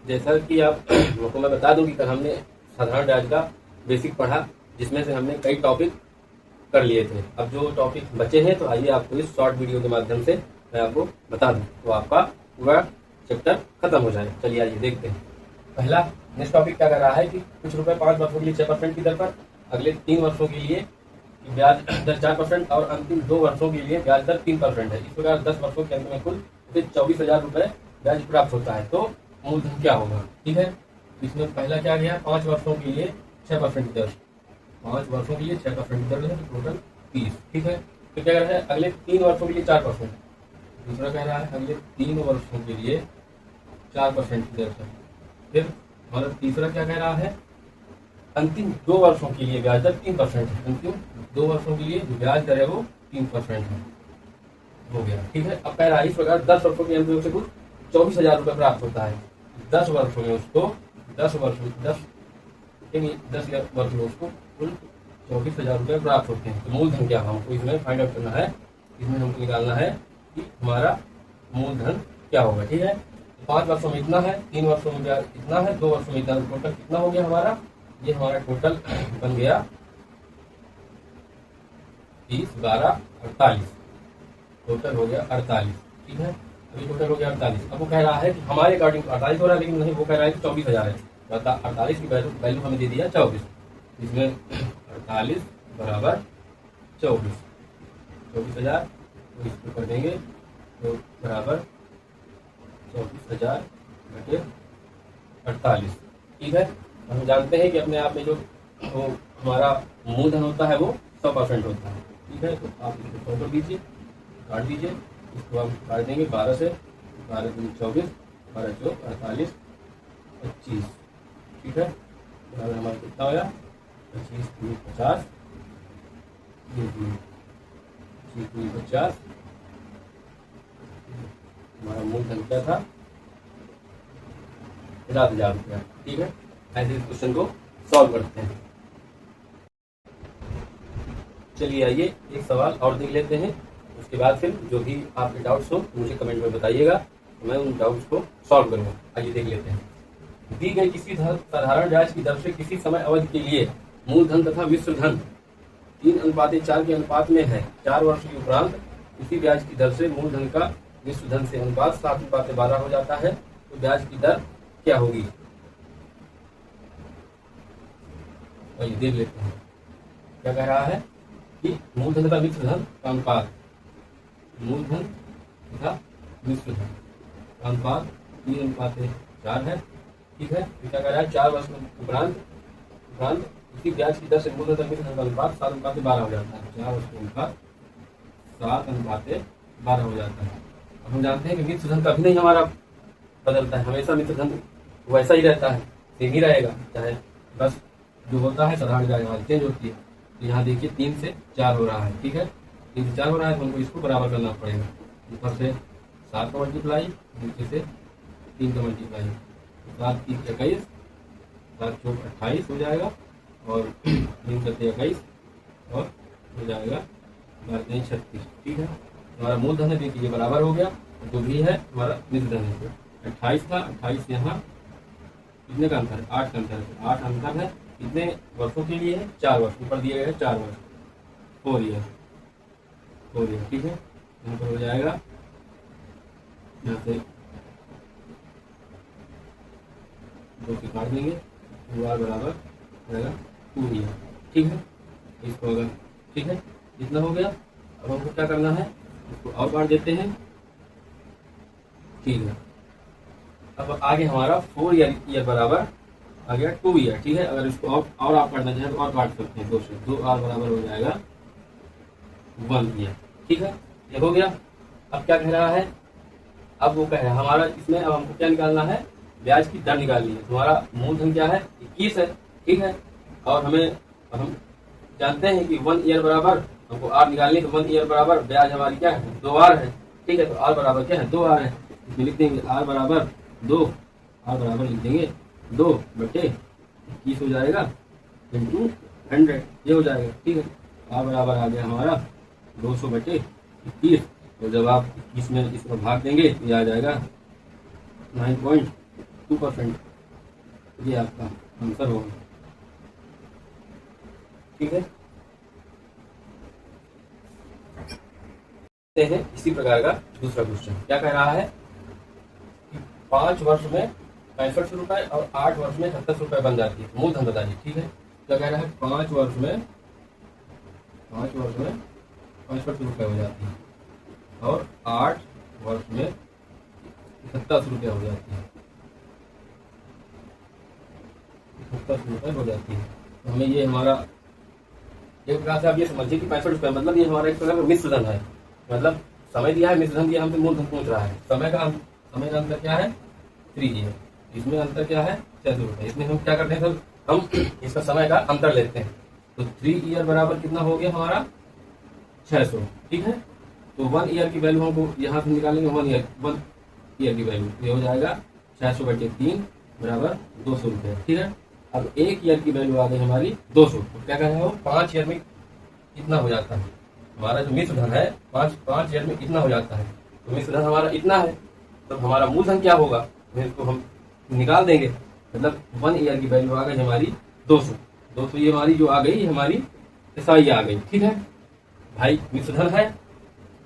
जैसा कि आपको मैं बता दूं कि कल हमने साधारण ब्याज का बेसिक पढ़ा, जिसमें से हमने कई टॉपिक कर लिए थे। अब जो टॉपिक बचे हैं तो आइए आपको इस शॉर्ट वीडियो के माध्यम से मैं आपको बता दूं तो आपका पूरा चैप्टर खत्म हो जाए। चलिए आइए देखते हैं। पहला नेक्स्ट टॉपिक क्या कर रहा है कि कुछ रुपए 5 वर्षों के लिए 6% की दर पर, अगले 3 वर्षों के लिए ब्याज दर 4% और अंतिम 2 वर्षों के लिए ब्याज दर 3% है। इस प्रकार 10 वर्षों के अंत में कुल 24,000 रुपए ब्याज प्राप्त होता है। तो मूलधन क्या होगा? ठीक है, इसमें पहला क्या गया, 5 वर्षों के लिए 6% की दर, 5 वर्षों के लिए 6% की दर है, तो टोटल 30। ठीक है, फिर क्या कह रहा है अगले 3 वर्षों के लिए 4%। दूसरा कह रहा है अगले 3 वर्षों के लिए 4% की दर है। फिर हमारा तीसरा क्या कह रहा है, अंतिम 2 वर्षों के लिए ब्याज दर 3% है। अंतिम 2 वर्षों के लिए जो ब्याज दर है वो 3% है। हो गया। ठीक है, अब कह रहा है इस प्रकार 10 वर्षों के अंत में उसे कुल 24,000 रुपये प्राप्त होता है। 10 वर्षों में उसको 10 वर्ष में उसको कुल 24,000 रुपये प्राप्त होते हैं। तो मूलधन क्या हमको इसमें फाइंड आउट करना है, इसमें हमको निकालना है कि हमारा मूलधन क्या होगा। ठीक है, 5 वर्षों में इतना है, 3 वर्षों में ब्याज इतना है, 2 वर्षों में इतना, टोटल कितना हो गया हमारा, ये हमारा टोटल बन गया 30, 12, 48, टोटल हो गया 48। ठीक है, अभी टोटल हो गया 48। अब वो कह रहा है कि हमारे अकॉर्डिंग 48 हो रहा है, लेकिन नहीं, वो कह रहा है कि 24,000 है। 48 की वैल्यू हमें दे दिया 24, इसमें 48 बराबर 24,000 इसको कर देंगे तो बराबर 24,000 बटे 48। ठीक है, हम जानते हैं कि अपने आप में जो वो हमारा मूलधन होता है वो 100% होता है। ठीक है, तो आप इसको 100 कर दीजिए, काट दीजिए, इसको हम काट देंगे 12 से, 12 दूनी 24, 12 चौक 48, 25। ठीक है, बराबर हमारा कितना होगा, 25 दूनी 50, 25 दूनी 50। हमारा मूलधन क्या था, 50,000 रुपया। ठीक है, ऐसे इस क्वेश्चन को सॉल्व करते हैं। चलिए आइए एक सवाल और देख लेते हैं, उसके बाद फिर जो भी आपके डाउट्स हो मुझे कमेंट में बताइएगा, तो मैं उन डाउट्स को सॉल्व करूंगा। आइए देख लेते हैं। दी गई किसी साधारण ब्याज की दर से किसी समय अवधि के लिए मूलधन तथा मिश्र धन 3:4 के अनुपात में है। 4 वर्ष के उपरांत इसी ब्याज की दर से मूलधन का मिश्र धन से अनुपात 7:12 हो जाता है, तो ब्याज की दर क्या होगी? आइए देख लेते हैं। क्या कह रहा है कि मूलधन तथा मिश्र धन का अनुपात, मूलधन तथा मिश्र धन का अनुपात 3:4 है। ठीक है, क्या कह रहा है 4 वर्ष के उपरांत इसी ब्याज की दर से मूलधन तथा मिश्र धन का अनुपात 7:12 हो जाता है। 4 वर्ष के अनुपात 7:12 हो जाता है। अब हम जानते हैं कि मिश्र धन कभी नहीं हमारा बदलता है, हमेशा मिश्र धन वैसा ही रहता है, सेम ही रहेगा, चाहे बस जो होता है साधारण ब्याज हमारी चेंज होती है। तो यहाँ देखिए 3 से 4 हो रहा है। ठीक है, 3 से 4 हो रहा है तो हमको इसको बराबर करना पड़ेगा। ऊपर से 7 का मल्टीप्लाई, नीचे से 3 का मल्टीप्लाई, 7 3 21, 7 चौक 28 हो जाएगा, और 3 7 21, और हो जाएगा 12 36। ठीक है, हमारा मूलधन है देखिए ये बराबर हो गया, जो भी है हमारा मिश्र धन है। 28 था, 28 यहाँ कितने का अंतर है, 8 का अंतर है, 8 अंतर है कितने वर्षों के लिए है, 4 वर्ष, ऊपर दिए गए 4 वर्ष, 4 ईयर। ठीक है, यहाँ पर हो जाएगा, यहाँ से 2 से काट देंगे, 2 बराबर हो जाएगा 2 ईयर। ठीक है, इसको अगर, ठीक है, इतना हो गया। अब हमको क्या करना है, इसको और बांट देते हैं। ठीक है, अब आगे हमारा 4 ईयर बराबर आ गया 2 ईयर। ठीक है, अगर इसको और आप काटना चाहें तो और काट सकते हैं 2 से, 2r बराबर हो जाएगा 1 ईयर। ठीक है, ये हो गया। अब क्या कह रहा है, अब वो कह रहा है हमारा इसमें अब हमको क्या निकालना है, ब्याज की दर निकालनी है। हमारा मूलधन क्या है, 21 है। ठीक है, और हम जानते हैं कि 1 ईयर बराबर हमको r निकालनी है, तो 1 ईयर बराबर ब्याज हमारी क्या है, 2r है। ठीक है, तो r बराबर क्या है, 2r है। इसमें लिख देंगे r बराबर 2, r बराबर लिख देंगे 2 बटे 21 हो जाएगा इंटू 100, ये हो जाएगा। ठीक है, r बराबर आ गया हमारा 200 बटे 21, तो जब आप 21 में इसको भाग देंगे तो ये आ जाएगा 9.5 2%। ये आपका आंसर होगा। ठीक है, इसी प्रकार का दूसरा क्वेश्चन क्या कह रहा है कि 5 वर्ष में 65 रुपए और 8 वर्ष में 37 रुपए बन जाती है। मूलधन बताइए। ठीक है, क्या कह रहा है, 5 वर्ष में 65 रुपए हो जाती है और 8 वर्ष में 37 रुपए हो जाती है। 37 रुपए हो जाती है। तो हमें ये हमारा एक प्रकार से आप ये समझिए कि 65 रुपए मतलब ये हमारा एक प्रकार का मिश्र धन है। मतलब समय दिया है, मिश्र धन दिया, हमसे मूलधन पूछ रहा है। समय का अंतर क्या है, 3 ईयर। इसमें अंतर क्या है, 600 रुपए। इसमें हम क्या करते हैं सर, हम इसका समय का अंतर लेते हैं। तो 3 ईयर बराबर कितना हो गया हमारा, 600। ठीक है, तो 1 ईयर की वैल्यू हमको यहाँ से निकालेंगे। 1 ईयर की वैल्यू ये हो जाएगा 600/3 बराबर 200 रुपये। ठीक है, अब 1 ईयर की वैल्यू आ गई हमारी 200। तो क्या कह रहे हो, 5 ईयर में कितना हो जाता है हमारा जो मिश्र धन है, 5 ईयर में कितना हो जाता है। तो मिश्र धन हमारा इतना है, तो हमारा मूलधन क्या होगा, इसको हम निकाल देंगे। मतलब 1 ईयर की वैल्यू आ गई हमारी 200। ये हमारी जो आ गई, हमारी SI आ गई। ठीक है भाई, मिश्र धन है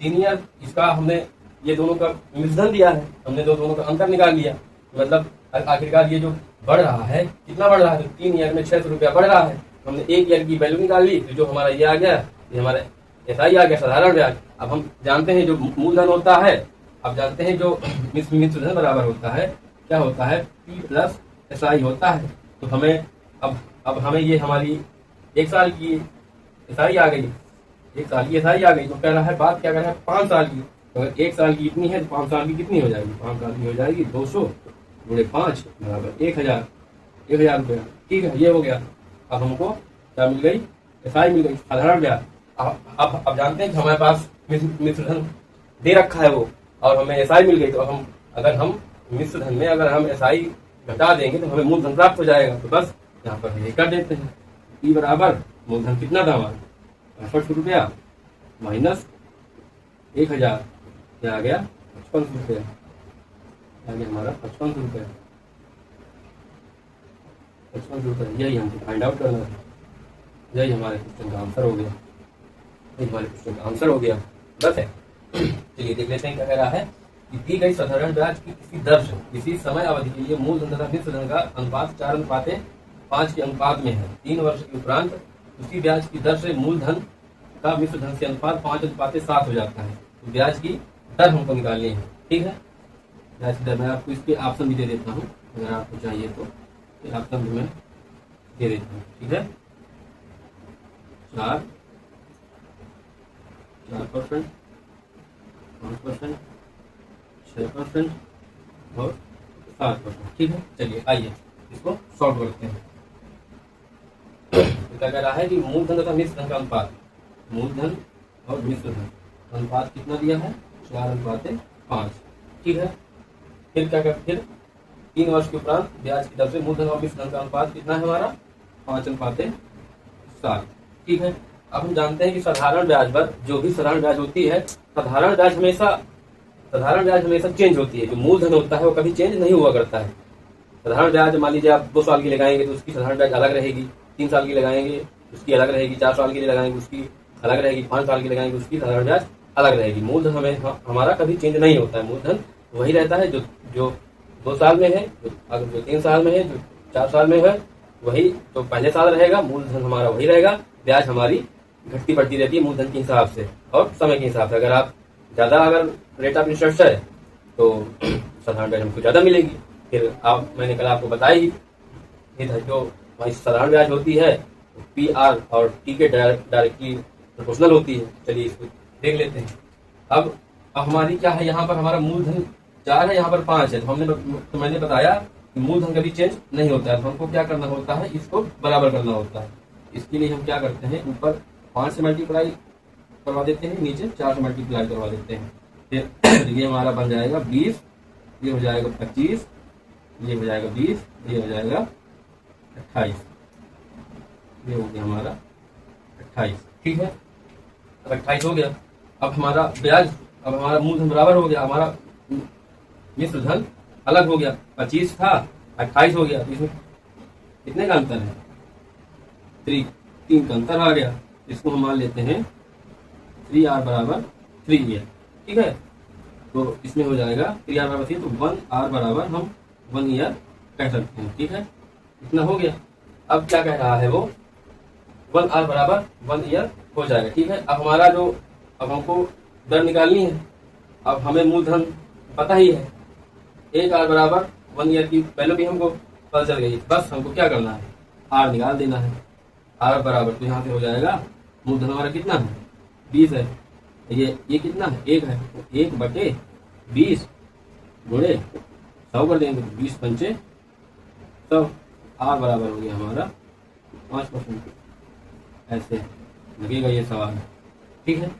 3 ईयर, इसका हमने ये दोनों का मिश्र धन दिया है, हमने दोनों का अंतर निकाल लिया। मतलब आखिरकार ये जो बढ़ रहा है, कितना बढ़ रहा है, तो 3 ईयर में 600 रुपया बढ़ रहा है। हमने 1 ईयर की वैल्यू निकाल ली, तो जो हमारा ये आ गया, ये हमारा SI आ गया, साधारण ब्याज। अब हम जानते हैं जो मूलधन होता है, अब जानते हैं जो मिश्र धन बराबर होता है, क्या होता है, P + SI होता है। तो हमें अब हमें ये हमारी 1 साल की SI आ गई, 1 साल की SI आ गई। तो कह रहा है, बात क्या कर रहा है, 5 साल की। तो अगर 1 साल की इतनी है तो 5 साल की कितनी हो जाएगी, 5 साल की हो जाएगी 200 × 5 बराबर 1000 रुपया। ठीक है, ये हो गया। अब हमको क्या मिल गई, SI मिल गई, साधारण ब्याज। अब जानते हैं कि हमारे पास मिश्र धन दे रखा है वो, और हमें SI मिल गई। तो अगर हम मिश्र धन में अगर हम SI घटा देंगे तो हमें मूलधन प्राप्त हो जाएगा। तो बस यहाँ पर ये कर देते हैं, P बराबर मूलधन कितना था हमारा, 65 रुपया माइनस 1000, क्या आ गया, 55 रुपया आ गया हमारा, 55 रुपया। 55 रुपये, यही हमको फाइंड आउट करना है। यही हमारे क्वेश्चन का आंसर हो गया, यही हमारे क्वेश्चन का आंसर हो गया। बस है, चलिए देख लेते हैं क्या कह रहा है कि दी गई साधारण ब्याज की किसी दर से किसी समय अवधि के लिए मूलधन तथा मिश्र धन का अनुपात 4:5 के अनुपात में है। 3 वर्ष के उपरांत उसी ब्याज की दर से मूलधन का मिश्र धन से अनुपात 5:7 हो जाता है। तो ब्याज की दर हमको निकालनी है। ठीक है, ब्याज की दर मैं आपको इसके ऑप्शन भी दे देता हूँ, अगर आपको चाहिए तो ऑप्शन भी मैं दे देता हूँ। ठीक है, 4%, 5%, 6% और 7%। ठीक है, चलिए आइए इसको सॉल्व करते हैं। तो क्या कह रहा है कि मूलधन तथा मिश्र धन का अनुपात, मूलधन और मिश्र धन अनुपात कितना दिया है, 4:5। ठीक है, फिर क्या कर, फिर 3 वर्ष के उपरांत ब्याज की दर से मूलधन और मिश्र धन का अनुपात कितना है हमारा, 5:7। ठीक है, अब हम जानते हैं कि साधारण ब्याज पर जो भी साधारण ब्याज होती है, साधारण ब्याज हमेशा चेंज होती है। जो मूलधन होता है वो कभी चेंज नहीं हुआ करता है। साधारण ब्याज मान लीजिए आप 2 साल की लगाएंगे तो उसकी साधारण ब्याज अलग रहेगी, 3 साल की लगाएंगे उसकी अलग रहेगी, 4 साल की लगाएंगे उसकी अलग रहेगी, 5 साल की लगाएंगे उसकी साधारण ब्याज अलग रहेगी। मूलधन हमारा कभी चेंज नहीं होता है। मूलधन वही रहता है जो 2 साल में है, अगर जो 3 साल में है, जो 4 साल में है, वही तो पहले साल रहेगा। मूलधन हमारा वही रहेगा, ब्याज हमारी घटती बढ़ती रहती है मूलधन के हिसाब से और समय के हिसाब से। अगर आप ज्यादा अगर रेट ऑफ इंटरेस्ट है तो साधारण ब्याज हमको ज्यादा मिलेगी। फिर मैंने कल आपको बताया ही, जो साधारण ब्याज होती है PR और T के डायरेक्टली प्रोपोर्शनल होती है। चलिए इसको देख लेते हैं। अब हमारी क्या है, यहाँ पर हमारा मूलधन 4 है, यहाँ पर 5 है। तो मैंने बताया कि मूलधन कभी चेंज नहीं होता है। तो हमको क्या करना होता है, इसको बराबर करना होता है। इसके लिए हम क्या करते हैं, ऊपर 5 से मल्टीप्लाई करवा देते हैं, नीचे 4 से मल्टीप्लाई करवा देते हैं। फिर ये हमारा बन जाएगा 20, ये हो जाएगा 25, ये हो जाएगा 20, ये हो जाएगा 28, ये हो गया हमारा 28। ठीक है, अब 28 हो गया। अब हमारा ब्याज, अब हमारा मूलधन बराबर हो गया हमारा मिश्र धन अलग हो गया, 25 था 28 हो गया, तो इसमें कितने का अंतर है? 3 का अंतर आ गया। इसको हम मान लेते हैं 3r बराबर 3 ईयर। ठीक है, तो इसमें हो जाएगा 3r बराबर 3, तो 1r बराबर हम 1 ईयर कह सकते हैं। ठीक है, इतना हो गया। अब क्या कह रहा है वो, 1r बराबर 1 ईयर हो जाएगा। ठीक है, अब हमारा जो, अब हमको दर निकालनी है। अब हमें मूलधन पता ही है, 1r बराबर 1 ईयर की पहले भी हमको पता चल गई। बस हमको क्या करना है, r निकाल देना है। r बराबर, तो यहाँ से हो जाएगा मूलधन हमारा कितना है, 20 है। ये कितना है, 1 है, तो 1/20 गुणे 100 कर देंगे, 20 पंचे 100। r बराबर हो गया हमारा 5%। ऐसे लगेगा ये सवाल। ठीक है।